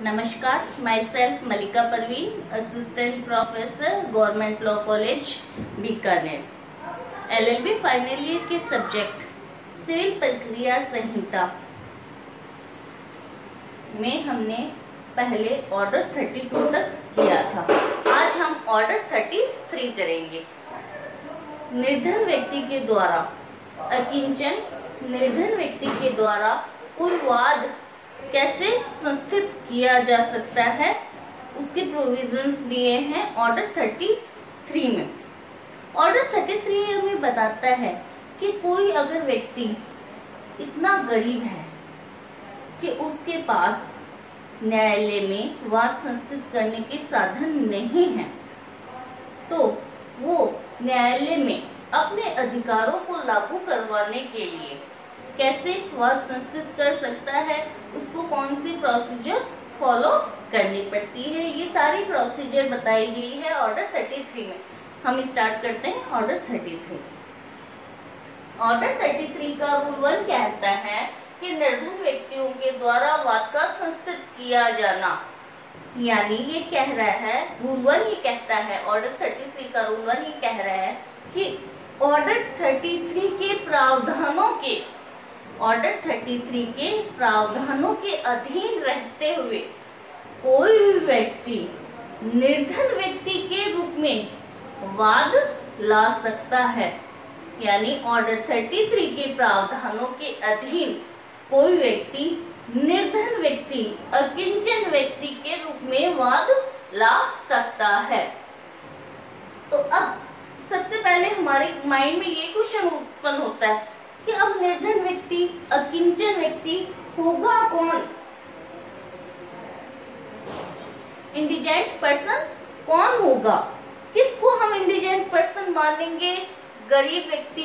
नमस्कार, my self Malika Parveen, assistant professor, government law college Bikaner. LLB final year के subject civil प्रक्रिया संहिता में हमने पहले ऑर्डर 32 तक किया था। आज हम ऑर्डर 33 करेंगे। निर्धन व्यक्ति के द्वारा अकिंचन निर्धन व्यक्ति के द्वारा कोई वाद कैसे संस्थित किया जा सकता है, उसके प्रोविजंस दिए हैं ऑर्डर 33 में। ऑर्डर 33 हमें बताता है कि कोई अगर व्यक्ति इतना गरीब है कि उसके पास न्यायालय में वाद संस्थित करने के साधन नहीं है, तो वो न्यायालय में अपने अधिकारों को लागू करवाने के लिए कैसे वाद संस्थित कर सकता है, उसको कौन सी प्रोसीजर फॉलो करनी पड़ती है, ये सारी प्रोसीजर बताई गई है ऑर्डर 33 में। हम स्टार्ट करते हैं ऑर्डर 33। ऑर्डर 33 का रूल 1 कहता है कि निर्धन व्यक्तियों के द्वारा वाद का संस्थित किया जाना, यानी ये कह रहा है रूल 1 ये कहता है, ऑर्डर 33 का रूल 1 ये कह रहा है कि ऑर्डर 33 के प्रावधानों के अधीन रहते हुए कोई भी व्यक्ति निर्धन व्यक्ति के रूप में वाद ला सकता है। यानी ऑर्डर 33 के प्रावधानों के अधीन कोई व्यक्ति निर्धन व्यक्ति अकिंचन व्यक्ति के रूप में वाद ला सकता है। तो अब सबसे पहले हमारे माइंड में ये क्वेश्चन उत्पन्न होता है कि अब निर्धन व्यक्ति अकिंचन व्यक्ति होगा कौन? इंडिजेंट पर्सन कौन होगा? किसको हम इंडिजेंट पर्सन मानेंगे? गरीब व्यक्ति,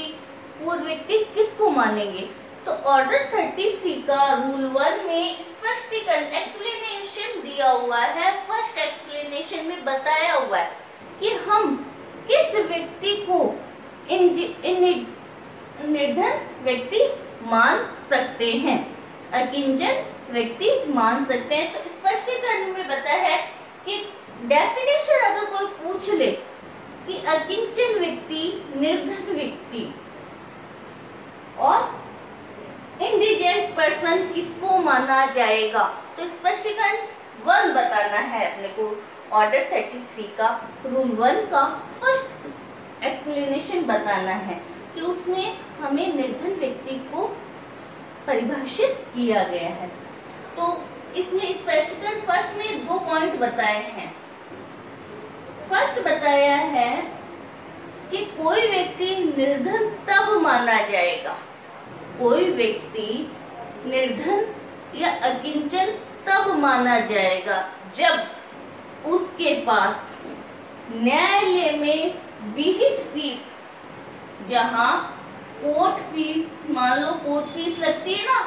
पूर्व व्यक्ति, किसको मानेंगे? तो ऑर्डर 33 का रूल 1 में स्पष्टीकरण एक्सप्लेनेशन दिया हुआ है। फर्स्ट एक्सप्लेनेशन में बताया हुआ है कि हम किस व्यक्ति को निर्धन व्यक्ति मान सकते हैं, अकिंचन व्यक्ति मान सकते हैं। तो स्पष्टीकरण में बताया है कि डेफिनेशन अगर कोई पूछ ले कि अकिंचन व्यक्ति, निर्धन व्यक्ति और इंडिजेंट पर्सन किसको माना जाएगा, तो स्पष्टीकरण 1 बताना है अपने को। ऑर्डर 33 का रूल 1 का फर्स्ट एक्सप्लेनेशन बताना है कि उसमें हमें निर्धन व्यक्ति को परिभाषित किया गया है। तो इसमें स्पष्टीकरण फर्स्ट में 2 पॉइंट बताए हैं। फर्स्ट बताया है कि कोई व्यक्ति निर्धन तब माना जाएगा, कोई व्यक्ति निर्धन या अकिंचन तब माना जाएगा जब उसके पास न्यायालय में विहित फीस, जहां कोर्ट फीस, मान लो कोर्ट फीस लगती है ना,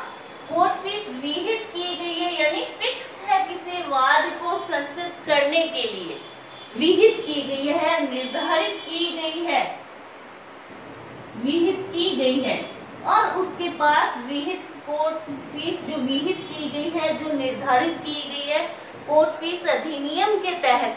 कोर्ट फीस विहित की गई है, यानी फिक्स है, किसी वाद को संस्थित करने के लिए विहित की गई है, निर्धारित की गई है, विहित की गई है, और उसके पास विहित कोर्ट फीस जो विहित की गई है, जो निर्धारित की गई है कोर्ट फीस अधिनियम के तहत,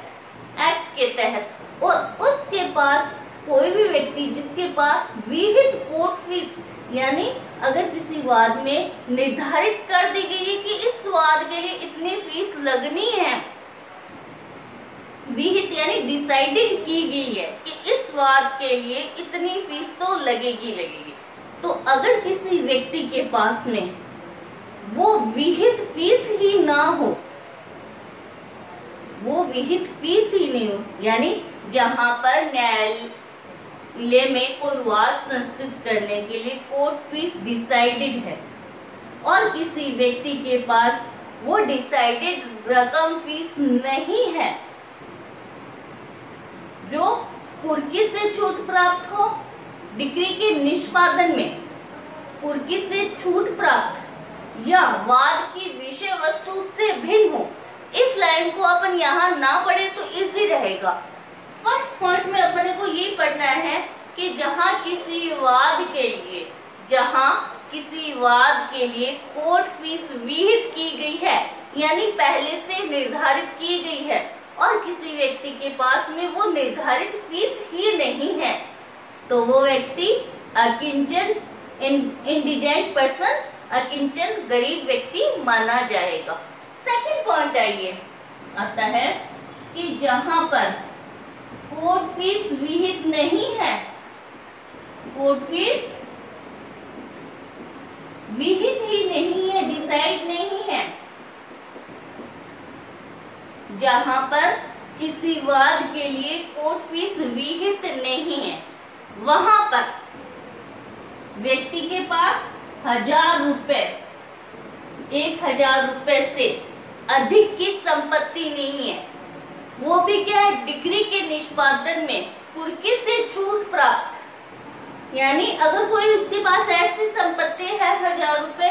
एक्ट के तहत, और उसके पास कोई भी व्यक्ति जिसके पास विहित कोर्ट फीस, यानी अगर किसी वाद में निर्धारित कर दी गई है कि इस वाद के लिए इतनी फीस लगनी है, विहित यानी डिसाइडेड की गई है कि इस वाद के लिए इतनी फीस तो लगेगी। तो अगर किसी व्यक्ति के पास में वो विहित फीस ही ना हो, वो विहित फीस ही नहीं हो, यानी जहां पर न्यायालय में कोई वाद संस्थित करने के लिए कोर्ट फीस डिसाइडेड है और किसी व्यक्ति के पास वो डिसाइडेड रकम फीस नहीं है, जो कुर्की से छूट प्राप्त हो, डिक्री के निष्पादन में कुर्की से छूट प्राप्त या वाद की विषय वस्तु से भिन्न हो। इस लाइन को अपन यहाँ ना पढ़े तो इजी रहेगा। फर्स्ट पॉइंट में अपने को ये पढ़ना है कि जहाँ किसी वाद के लिए कोर्ट फीस विहित की गई है, यानी पहले से निर्धारित की गई है और किसी व्यक्ति के पास में वो निर्धारित फीस ही नहीं है, तो वो व्यक्ति अकिंचन इंडिजेंट पर्सन, अकिंचन गरीब व्यक्ति माना जाएगा। सेकंड पॉइंट आइए आता है कि जहां पर कोर्ट फीस विहित नहीं है, कोर्ट फीस विहित ही नहीं है, डिसाइड नहीं है, जहां पर किसी वाद के लिए कोर्ट फीस विहित नहीं है, वहां पर व्यक्ति के पास 1000 रुपए, 1000 रुपए से अधिक की संपत्ति नहीं है, वो भी क्या है, डिग्री के निष्पादन में कुर्की से छूट प्राप्त, यानी अगर कोई उसके पास ऐसी संपत्ति है 1000 रुपए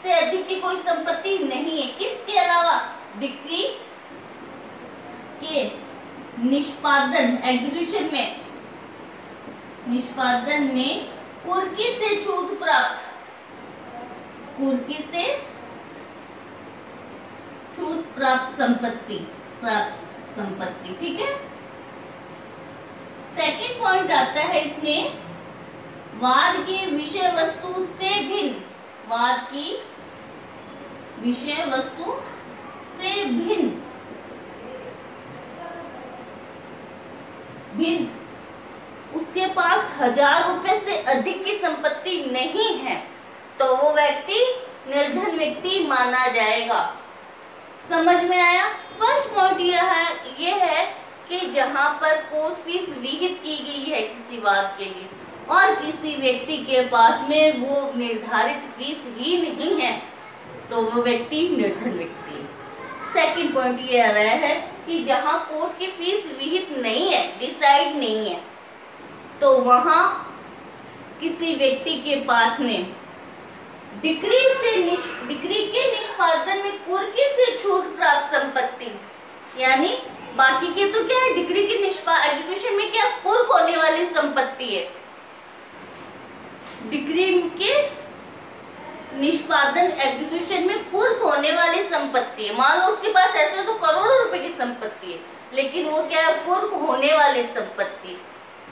से अधिक की कोई संपत्ति नहीं है, इसके अलावा डिग्री के निष्पादन एग्जीक्यूशन में, निष्पादन में कुर्की से छूट प्राप्त, कुर्की से छूट प्राप्त संपत्ति, ठीक है। सेकंड पॉइंट आता है इसमें, वाद की विषय वस्तु से भिन्न, वाद की विषय वस्तु से भिन्न उसके पास 1000 रुपए से अधिक की संपत्ति नहीं है, तो वो व्यक्ति निर्धन व्यक्ति माना जाएगा। समझ में आया? फर्स्ट पॉइंट ये है कि जहां पर कोर्ट फीस विहित की गई है किसी वाद के लिए और किसी व्यक्ति के पास में वो निर्धारित फीस ही नहीं है, तो वो व्यक्ति निर्धन व्यक्ति है। सेकंड पॉइंट ये आ रहा है कि जहां कोर्ट की फीस विहित नहीं है, डिसाइड नहीं है, तो वहां किसी व्यक्ति के पास में डिग्री के निष्पादन में कुर्की से छूट प्राप्त संपत्ति, यानी बाकी के तो क्या है, डिग्री के एजुकेशन में क्या कुर्क होने वाली संपत्ति है, डिग्री के निष्पादन एग्जीक्यूशन में कुर्क होने वाली संपत्ति है। मान लो उसके पास ऐसे तो करोड़ों रुपए की संपत्ति है, लेकिन वो क्या है, कुर्क होने वाली संपत्ति,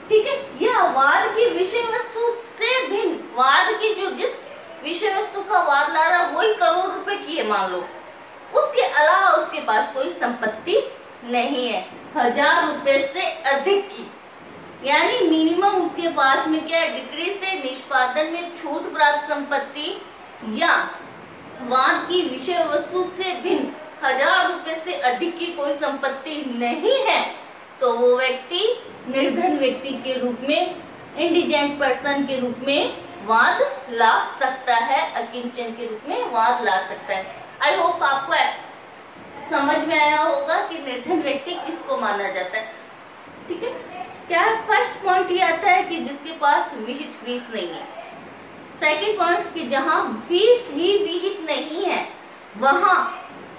ठीक है। यह वाद की विषय वस्तु से भिन्न, वाद की जो जिस विषय वस्तु का वाद ला रहा वही करोड़ रुपए की है मान लो, उसके अलावा उसके पास कोई संपत्ति नहीं है 1000 रुपए से अधिक की, यानी मिनिमम उसके पास में क्या है, डिग्री से निष्पादन में छूट प्राप्त संपत्ति या वाद की विषय वस्तु से भिन्न 1000 रुपए से अधिक की कोई संपत्ति नहीं है, तो वो व्यक्ति निर्धन व्यक्ति के रूप में, इंडिजेंट पर्सन के रूप में वाद ला सकता है, अकिंचन के रूप में वाद ला सकता है। आई होप आपको समझ में आया होगा कि निर्धन व्यक्ति किसको माना जाता है, ठीक है। क्या फर्स्ट पॉइंट ये आता है कि जिसके पास विहित फीस नहीं है। सेकंड पॉइंट कि जहां फीस ही विहित नहीं है वहां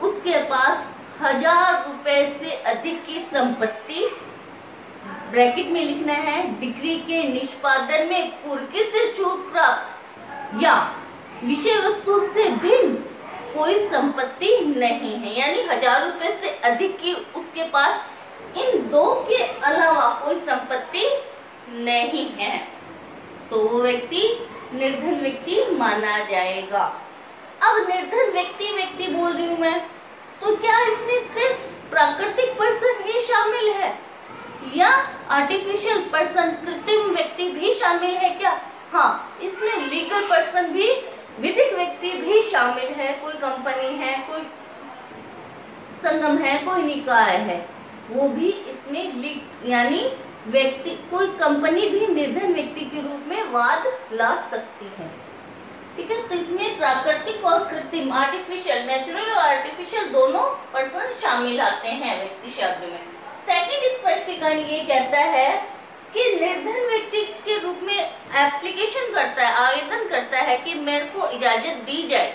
उसके पास 1000 रुपए से अधिक की संपत्ति, ब्रैकेट में लिखना है, डिग्री के निष्पादन में कुर्की से छूट प्राप्त या विषय वस्तु से भिन्न कोई संपत्ति नहीं है, यानी 1000 रुपए से अधिक की उसके पास इन दो के अलावा कोई संपत्ति नहीं है, तो वो व्यक्ति निर्धन व्यक्ति माना जाएगा। अब निर्धन व्यक्ति बोल रही हूँ मैं, तो क्या इसमें सिर्फ प्राकृतिक पर्सन ही शामिल है या आर्टिफिशियल पर्सन, कृत्रिम व्यक्ति भी शामिल है क्या? हाँ, इसमें लीगल पर्सन भी, विधिक व्यक्ति भी शामिल है, कोई कंपनी है, कोई संगम है, कोई निकाय है, वो भी इसमें यानी व्यक्ति, कोई कंपनी भी निर्धन व्यक्ति के रूप में वाद ला सकती है, ठीक है। तो इसमें प्राकृतिक और कृत्रिम, आर्टिफिशियल, नेचुरल और आर्टिफिशियल दोनों पर्सन शामिल आते हैं व्यक्ति शब्द में। सेकंड स्पष्टीकरण ये कहता है कि निर्धन व्यक्ति के रूप में एप्लीकेशन करता है, आवेदन करता है कि मेरे को इजाजत दी जाए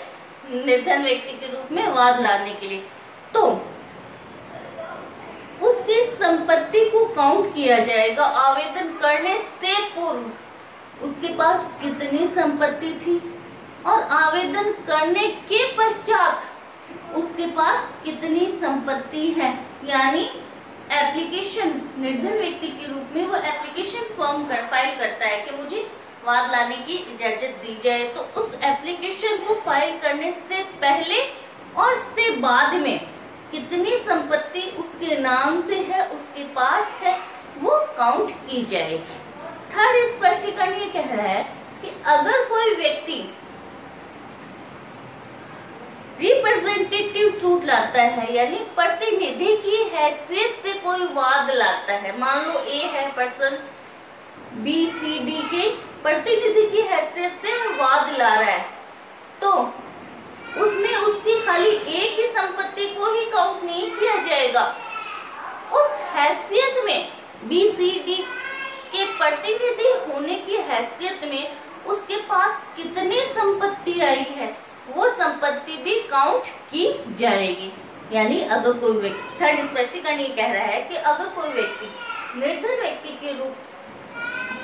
निर्धन व्यक्ति के रूप में वाद लाने के लिए, तो उसकी संपत्ति को काउंट किया जाएगा। आवेदन करने से पूर्व उसके पास कितनी संपत्ति थी और आवेदन करने के पश्चात उसके पास कितनी संपत्ति है, यानी एप्लीकेशन निर्धन व्यक्ति के रूप में वो एप्लीकेशन फाइल करता है कि मुझे वाद लाने की इजाजत दी जाए। तो उस एप्लीकेशन को फाइल करने से पहले और से बाद में कितनी संपत्ति उसके नाम से है, उसके पास है, वो काउंट की जाएगी। थर्ड स्पष्टीकरण ये कह रहा है कि अगर कोई व्यक्ति रिप्रेजेंटेटिव सूट लाता है, यानी प्रतिनिधि की हैसियत से कोई वाद लाता है, मान लो ए है पर्सन, बी सी डी के प्रतिनिधि की हैसियत से वाद ला रहा है, तो उसमें उसकी खाली ए की संपत्ति को ही काउंट नहीं किया जाएगा। उस हैसियत में बी सी डी के प्रतिनिधि होने की हैसियत में उसके पास कितनी संपत्ति आई है, वो संपत्ति भी काउंट की जाएगी। यानी अगर कोई व्यक्ति, थर्ड स्पष्टीकरण ये कह रहा है कि अगर कोई व्यक्ति निर्धन व्यक्ति के रूप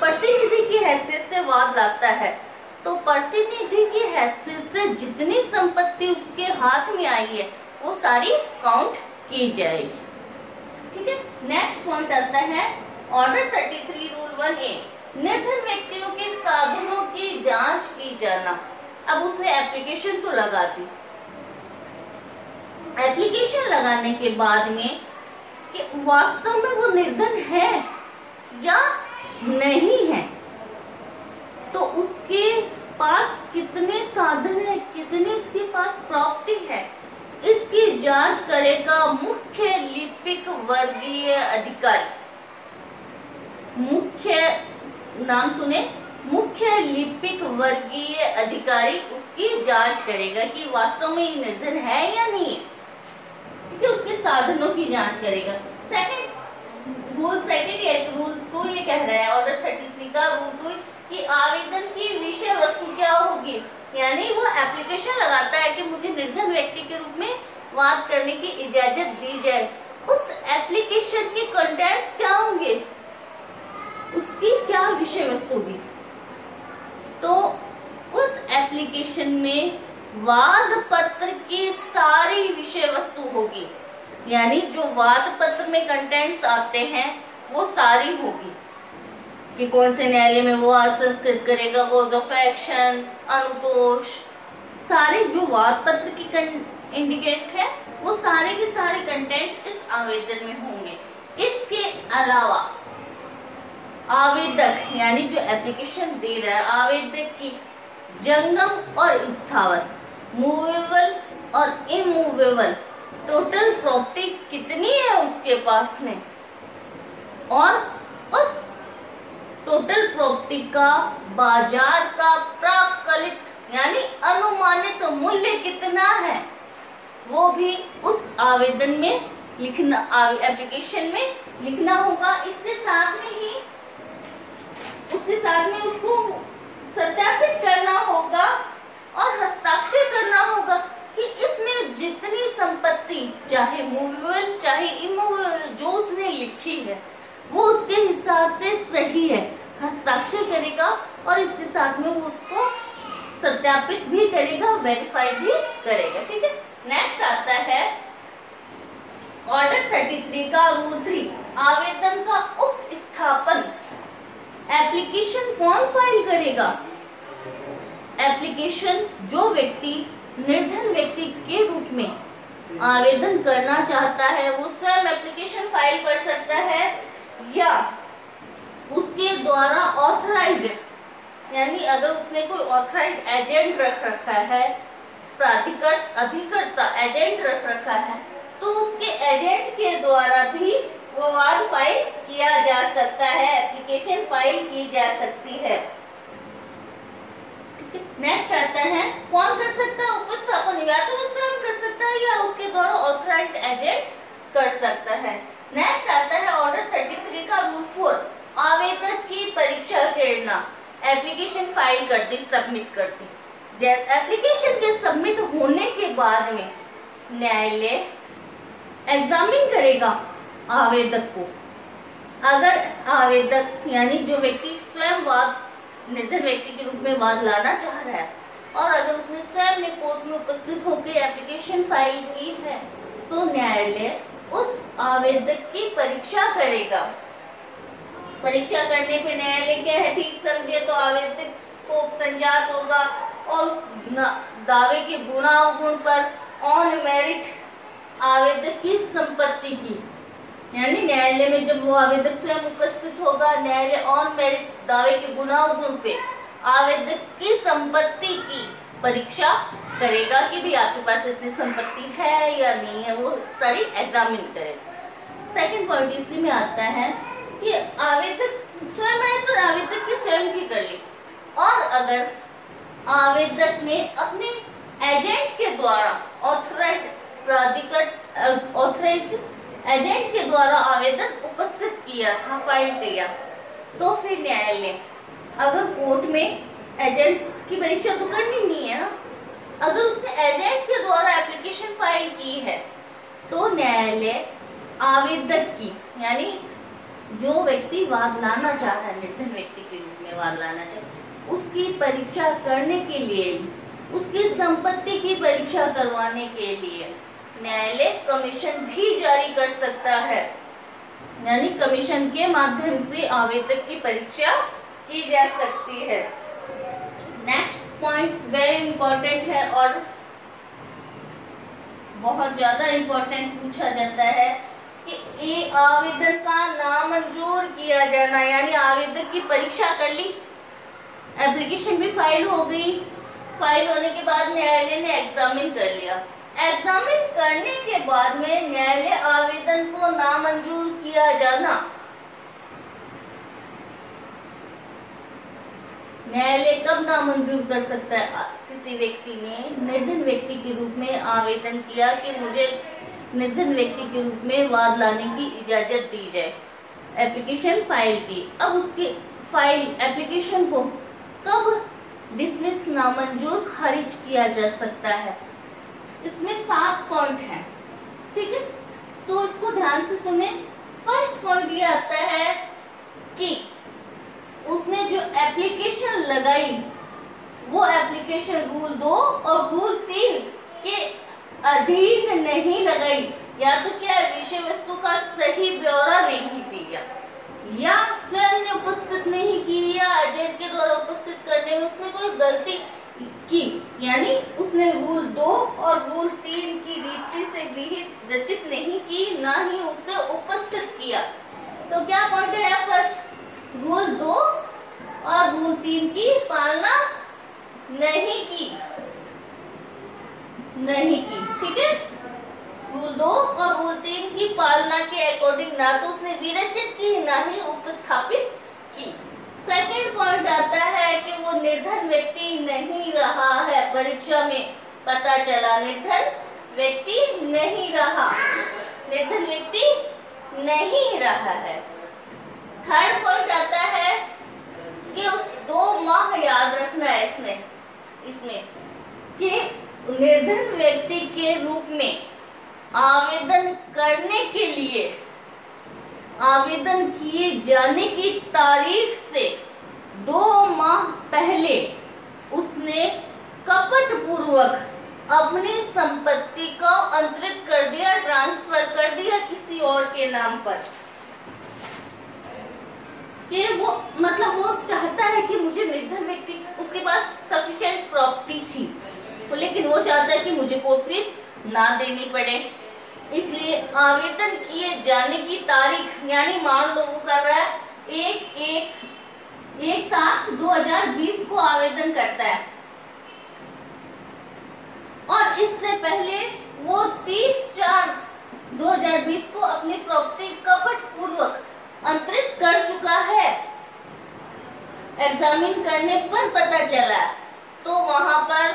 प्रतिनिधि की हैसियत से वाद लाता है, तो प्रतिनिधि की हैसियत से जितनी संपत्ति उसके हाथ में आई है वो सारी काउंट की जाएगी। ठीक है, नेक्स्ट पॉइंट आता है ऑर्डर 33 रूल 1A, निर्धन व्यक्तियों के साधनों की जांच की जाना। अब उसने एप्लीकेशन तो लगा दी, एप्लीकेशन लगाने के बाद में कि वास्तव में वो निर्धन है या नहीं है, तो उसके पास कितने साधन है, कितनी उसके पास प्रॉपर्टी है, इसकी जांच करेगा मुख्य लिपिक वर्गीय अधिकारी। मुख्य नाम सुने, मुख्य लिपिक वर्गीय अधिकारी उसकी जांच करेगा कि वास्तव में ये निर्धन है या नहीं है। ठीक है, उसके साधनों की जांच करेगा। सेकंड रूल 2 ये कह रहा है, ऑर्डर 33 का रूल 2 कि आवेदन की विषय वस्तु क्या होगी, यानी वो एप्लीकेशन लगाता है कि मुझे निर्धन व्यक्ति के रूप में वाद करने की इजाजत दी जाए, उस एप्लीकेशन के कंटेंट्स क्या होंगे, उसकी क्या विषय वस्तु होगी। तो उस एप्लीकेशन में वाद पत्र की सारी विषय वस्तु होगी, यानी जो वाद पत्र में कंटेंट्स आते हैं वो सारी होगी कि कौन से न्यायालय में वो संस्कृत करेगा, कोज ऑफ एक्शन, अनुतोष, सारे जो वाद पत्र की इंडिकेट है वो सारे के सारे कंटेंट इस आवेदन में होंगे। इसके अलावा आवेदक यानी जो एप्लीकेशन दे रहा है, आवेदक की जंगम और स्थावर, मूवेबल और इमूवेबल टोटल प्रॉपर्टी कितनी है उसके पास में, और उस टोटल प्रॉपर्टी का बाजार का प्राकलित यानी अनुमानित मूल्य कितना है, वो भी उस आवेदन में लिखना, एप्लीकेशन में लिखना होगा। इसके साथ में उसको सत्यापित करना होगा और हस्ताक्षर करना होगा कि इसमें जितनी संपत्ति, चाहे मूवेबल चाहे इमूवेबल, जो उसने लिखी है वो उसके हिसाब से सही है, हस्ताक्षर करेगा और इसके साथ में वो उसको सत्यापित भी करेगा, वेरीफाई भी करेगा। ठीक है, नेक्स्ट आता है ऑर्डर 33 का रूल 3, आवेदन का उपस्थापन। एप्लीकेशन कौन फाइल करेगा, एप्लीकेशन जो व्यक्ति निर्धन व्यक्ति के रूप में आवेदन करना चाहता है वो स्वयं एप्लीकेशन फाइल कर सकता है, या उसके द्वारा ऑथराइज्ड, यानी अगर उसने कोई ऑथराइज्ड एजेंट रख रखा है, प्राधिकृत अभिकर्ता एजेंट रख रखा है, तो उसके एजेंट के द्वारा भी वो वाद फाइल किया जा सकता है, एप्लीकेशन फाइल की जा सकती है। नेक्स्ट आता है कौन कर सकता है उपस्थापन, या तो वो स्वयं कर सकता है या उसके द्वारा ऑथराइज्ड एजेंट कर सकता है। नेक्स्ट आता है ऑर्डर 33 का रूल 4, आवेदक की परीक्षा प्रेरणा। एप्लीकेशन फाइल कर दी, सबमिट कर दी, एप्लीकेशन के सबमिट होने के बाद में न्यायालय एग्जामिन करेगा आवेदक को। अगर आवेदक यानी जो व्यक्ति स्वयं वाद निर्धन व्यक्ति के रूप में वाद लाना चाह रहा है और अगर उसने स्वयं ने कोर्ट में उपस्थित होकर एप्लीकेशन फाइल की है, तो न्यायालय उस आवेदक की परीक्षा करेगा। परीक्षा करने पे न्यायालय क्या है, ठीक समझे तो आवेदक को संजात होगा और दावे के गुणावगुण पर ऑन मेरिट आवेदक की संपत्ति की, यानी न्यायालय में जब वो आवेदक स्वयं उपस्थित होगा, न्यायालय ऑन मेरिट दावे के गुणावगुण पे आवेदक की संपत्ति की परीक्षा करेगा कि भी आपके पास इतनी संपत्ति है या नहीं है, वो सारी एग्जामिन करेगा। सेकंड पॉइंट इसी में आता है कि आवेदक स्वयं है तो आवेदक की स्वयं की कर ली, और अगर आवेदक ने अपने एजेंट के द्वारा ऑथराइज्ड एजेंट के द्वारा आवेदन उपस्थित किया था, फाइल किया, तो फिर न्यायालय अगर कोर्ट में एजेंट की परीक्षा तो करनी नहीं है ना, अगर उसने एजेंट के द्वारा एप्लीकेशन फाइल की है तो न्यायालय आवेदक की, यानी जो व्यक्ति वाद लाना चाह रहा है, निर्धन व्यक्ति के रूप में वाद लाना चाह रहा है, उसकी परीक्षा करने के लिए, उसकी संपत्ति की परीक्षा करवाने के लिए न्यायालय कमीशन भी जारी कर सकता है, यानी कमीशन के माध्यम से आवेदक की परीक्षा की जा सकती है। नेक्स्ट पॉइंट वेरी इंपॉर्टेंट है और बहुत ज्यादा इंपॉर्टेंट पूछा जाता है कि ये आवेदन का नामंजूर किया जाना, यानी आवेदक की परीक्षा कर ली, एप्लीकेशन भी फाइल हो गई, फाइल होने के बाद न्यायालय ने एग्जामिन कर लिया, एग्जामिन करने के बाद में न्यायालय आवेदन को नामंजूर किया जाना, न्यायालय कब नामंजूर कर सकता है, किसी व्यक्ति ने निर्धन व्यक्ति के रूप में आवेदन किया कि मुझे निर्धन व्यक्ति के रूप में वाद लाने की इजाजत दी जाए, एप्लीकेशन फाइल की, अब उसकी फाइल एप्लीकेशन को कब डिसमिस नामंजूर खारिज किया जा सकता है। इसमें 7 पॉइंट हैं, ठीक है, तो इसको ध्यान से सुने। फर्स्ट पॉइंट ये आता है कि उसने जो एप्लीकेशन लगाई वो एप्लीकेशन रूल 2 और रूल 3 के अधीन नहीं लगाई, या तो क्या विषय वस्तु का सही ब्यौरा नहीं दिया, या स्वयं ने उपस्थित नहीं की, या एजेंट के द्वारा उपस्थित करने में उसने कोई गलती की, यानी उसने रूल 2 और रूल 3 की रीति से विहित रचित नहीं की, ना ही उसे उपस्थित किया। तो क्या पॉइंट है, फर्स्ट रूल 2 और रूल 3 की पालना नहीं की, ठीक है, रूल 2 और रूल 3 की पालना के अकॉर्डिंग ना तो उसने विरचित की ना ही उपस्थापित की। सेकेंड पॉइंट आता है कि वो निर्धन व्यक्ति नहीं रहा है, परीक्षा में पता चला निर्धन व्यक्ति नहीं रहा, निर्धन व्यक्ति नहीं रहा है। थर्ड पॉइंट आता है कि उस 2 माह याद रखना है इसमें कि निर्धन व्यक्ति के रूप में आवेदन करने के लिए आवेदन किए जाने की तारीख से 2 माह पहले उसने कपट पूर्वक अपनी संपत्ति को अंतरित कर दिया, ट्रांसफर कर दिया किसी और के नाम पर, कि वो मतलब वो चाहता है कि मुझे निर्धन व्यक्ति, उसके पास सफिशिएंट प्रॉपर्टी थी, लेकिन वो चाहता है कि मुझे कोर्ट फीस ना देनी पड़े, इसलिए आवेदन किए जाने की तारीख, यानी मान लो वो कर रहा है 1/7/2020 को आवेदन करता है और इससे पहले वो 30/4/2020 को अपनी प्रॉपर्टी कपट पूर्वक अंतरित कर चुका है, एग्जामिन करने पर पता चला, तो वहां पर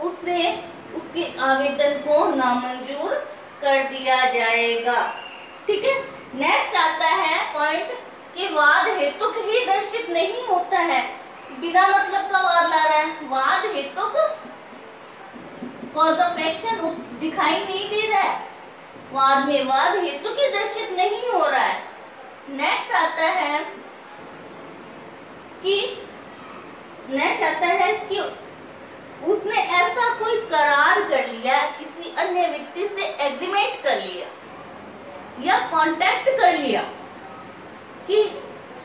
उसे उसके आवेदन को नामंजूर कर दिया जाएगा, ठीक है। नेक्स्ट आता है पॉइंट कि वाद हेतुक ही दर्शित नहीं होता है, बिना मतलब का वाद ला रहा है, वाद हेतुक कॉज ऑफ एक्शन दिखाई नहीं दे रहा है, वाद में वाद हेतुक ही दर्शित नहीं हो रहा है। नेक्स्ट आता है कि उसने ऐसा कोई करार कर लिया, किसी अन्य व्यक्ति से एग्रीमेंट कॉन्टेक्ट कर लिया या कांटेक्ट कर लिया कि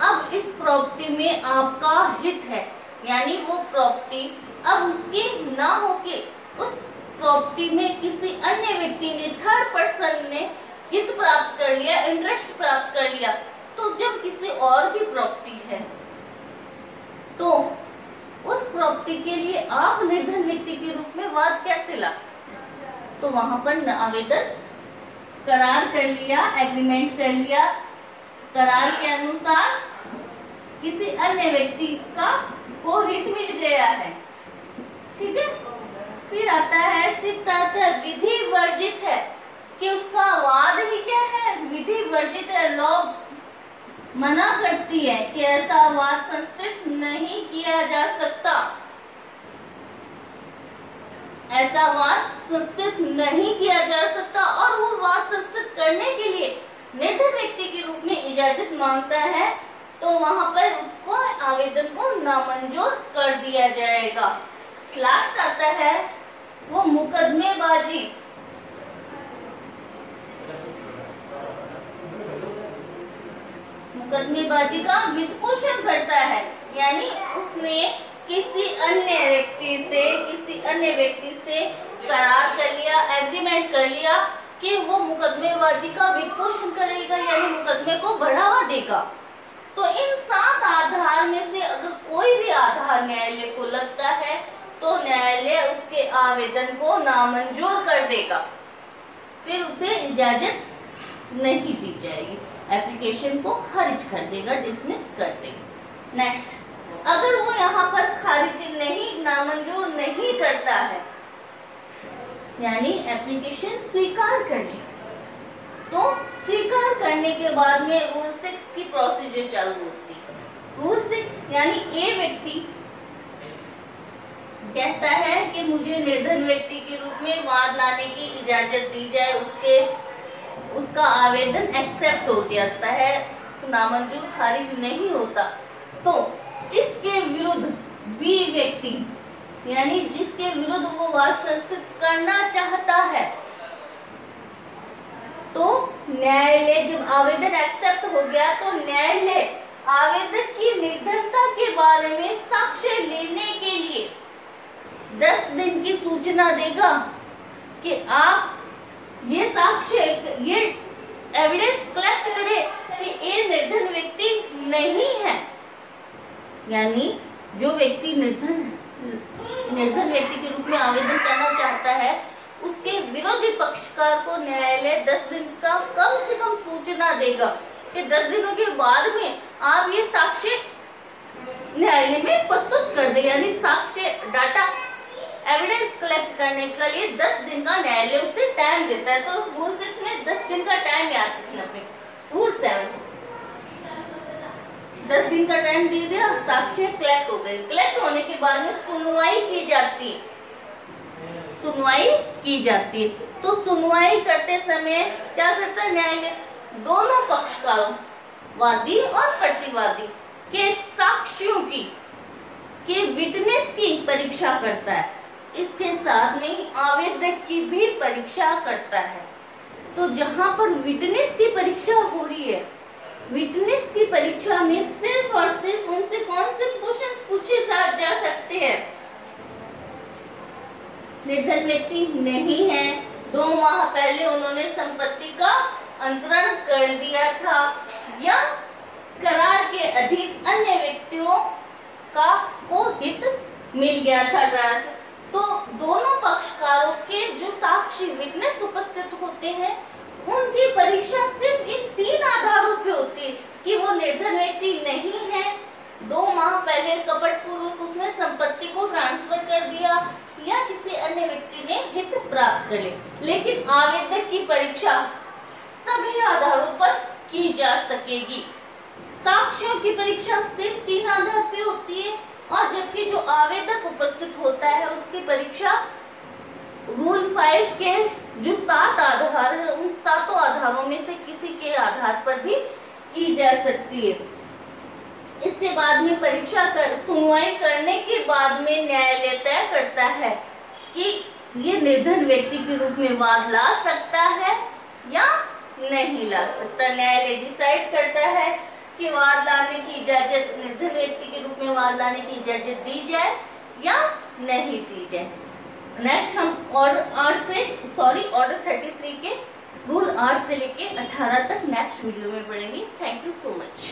अब इस प्रॉपर्टी में आपका हित है, यानी वो प्रॉपर्टी अब उसकी ना होके उस प्रॉपर्टी में किसी अन्य व्यक्ति ने, थर्ड पर्सन ने हित प्राप्त कर लिया, इंटरेस्ट प्राप्त कर लिया, तो जब किसी और की प्रॉपर्टी है तो उस प्रॉपर्टी के लिए आप निर्धन व्यक्ति के रूप में वाद कैसे ला सकते? तो वहां पर आवेदन करार कर लिया, एग्रीमेंट कर लिया, करार के अनुसार किसी अन्य व्यक्ति का को हित मिल गया है, ठीक है। फिर आता है सिद्धांत विधि वर्जित है, कि उसका वाद ही क्या है, विधि वर्जित है, लॉ मना करती है कि ऐसा वाद संस्कृत नहीं किया जा सकता, ऐसा वाद संस्कृत नहीं किया जा सकता। और वो वाद संस्कृत करने के लिए निर्धन व्यक्ति के रूप में इजाजत मांगता है तो वहां पर उसको आवेदन को नामंजूर कर दिया जाएगा। लास्ट आता है वो मुकदमेबाजी। मुकदमेबाजी का वित्त पोषण करता है, यानी उसने किसी अन्य व्यक्ति से करार कर लिया, एग्रीमेंट कर लिया कि वो मुकदमेबाजी का वित्त पोषण करेगा, यानी मुकदमे को बढ़ावा देगा। तो इन 7 आधार में से अगर कोई भी आधार न्यायालय को लगता है तो न्यायालय उसके आवेदन को नामंजूर कर देगा, फिर उसे इजाजत नहीं दी जाएगी, एप्लीकेशन को खारिज कर देगा, डिसमिस कर देगा। नेक्स्ट, अगर वो यहाँ पर खारिज नहीं, नामंजूर नहीं करता है, यानी एप्लीकेशन स्वीकार कर ली, तो स्वीकार करने के बाद में रूल 6 की प्रोसीजर चालू होती है। रूल 6 यानी ए व्यक्ति कहता है कि मुझे निर्धन व्यक्ति के रूप में वाद लाने की इजाजत दी जाए, उसका आवेदन एक्सेप्ट हो जाता है, नामंजूर खारिज नहीं होता, तो इसके विरुद्ध बी व्यक्ति यानी जिसके विरुद्ध वो वाद संस्कृत करना चाहता है, तो न्यायालय जब आवेदन एक्सेप्ट हो गया तो न्यायालय आवेदक की निर्धनता के बारे में साक्ष्य लेने के लिए 10 दिन की सूचना देगा कि आप ये साक्ष्य, ये एविडेंस कलेक्ट करें कि ये निर्धन व्यक्ति नहीं है, यानी जो व्यक्ति निर्धन व्यक्ति के रूप में आवेदन करना चाहता है उसके विरोधी पक्षकार को न्यायालय 10 दिन का कम से कम सूचना देगा कि 10 दिनों के बाद में आप ये साक्ष्य न्यायालय में प्रस्तुत कर दे, यानी साक्ष्य डाटा एविडेंस कलेक्ट करने के लिए 10 दिन का न्यायालय उसे टाइम देता है। तो रूल 6 में 10 दिन का टाइम याद रखना पे। रूल 7 10 दिन का टाइम दे दिया, साक्ष्य कलेक्ट हो गए, कलेक्ट होने के बाद में सुनवाई की जाती है, सुनवाई की जाती है। तो सुनवाई करते समय क्या करता है न्यायालय, दोनों पक्षकारों वादी और प्रतिवादी के साक्ष्यों की, के विटनेस की परीक्षा करता है, इसके साथ में आवेदक की भी परीक्षा करता है। तो जहां पर विटनेस की परीक्षा हो रही है, विटनेस की परीक्षा में सिर्फ और सिर्फ उनसे कौन से क्वेश्चन पूछे जा सकते हैं, निर्धन व्यक्ति नहीं है, 2 माह पहले उन्होंने संपत्ति का अंतरण कर दिया था, या करार के अधीन अन्य व्यक्तियों का को हित मिल गया था ट्रांसफर। तो दोनों पक्षकारों के जो साक्षी विटनेस उपस्थित होते हैं उनकी परीक्षा सिर्फ इन 3 आधारों पे होती है कि वो निर्धन व्यक्ति नहीं है, 2 माह पहले कपटपूर्वक उसने संपत्ति को ट्रांसफर कर दिया, या किसी अन्य व्यक्ति ने हित प्राप्त कर लिया। लेकिन आवेदक की परीक्षा सभी आधारों पर की जा सकेगी। साक्ष्यों की परीक्षा सिर्फ 3 आधार पे होती है, और जबकि जो आवेदक उपस्थित होता है उसकी परीक्षा रूल 5 के जो 7 आधार है उन 7 आधारों में से किसी के आधार पर भी की जा सकती है। इसके बाद में परीक्षा कर सुनवाई करने के बाद में न्यायालय तय करता है कि ये निर्धन व्यक्ति के रूप में वाद ला सकता है नहीं ला सकता। न्यायालय डिसाइड करता है कि वाद लाने की इजाजत निर्धन व्यक्ति के रूप में वाद लाने की इजाजत दी जाए या नहीं दी जाए। नेक्स्ट हम ऑर्डर 33 के रूल 8 से लेके 18 तक नेक्स्ट वीडियो में पढ़ेंगे। Thank you so much.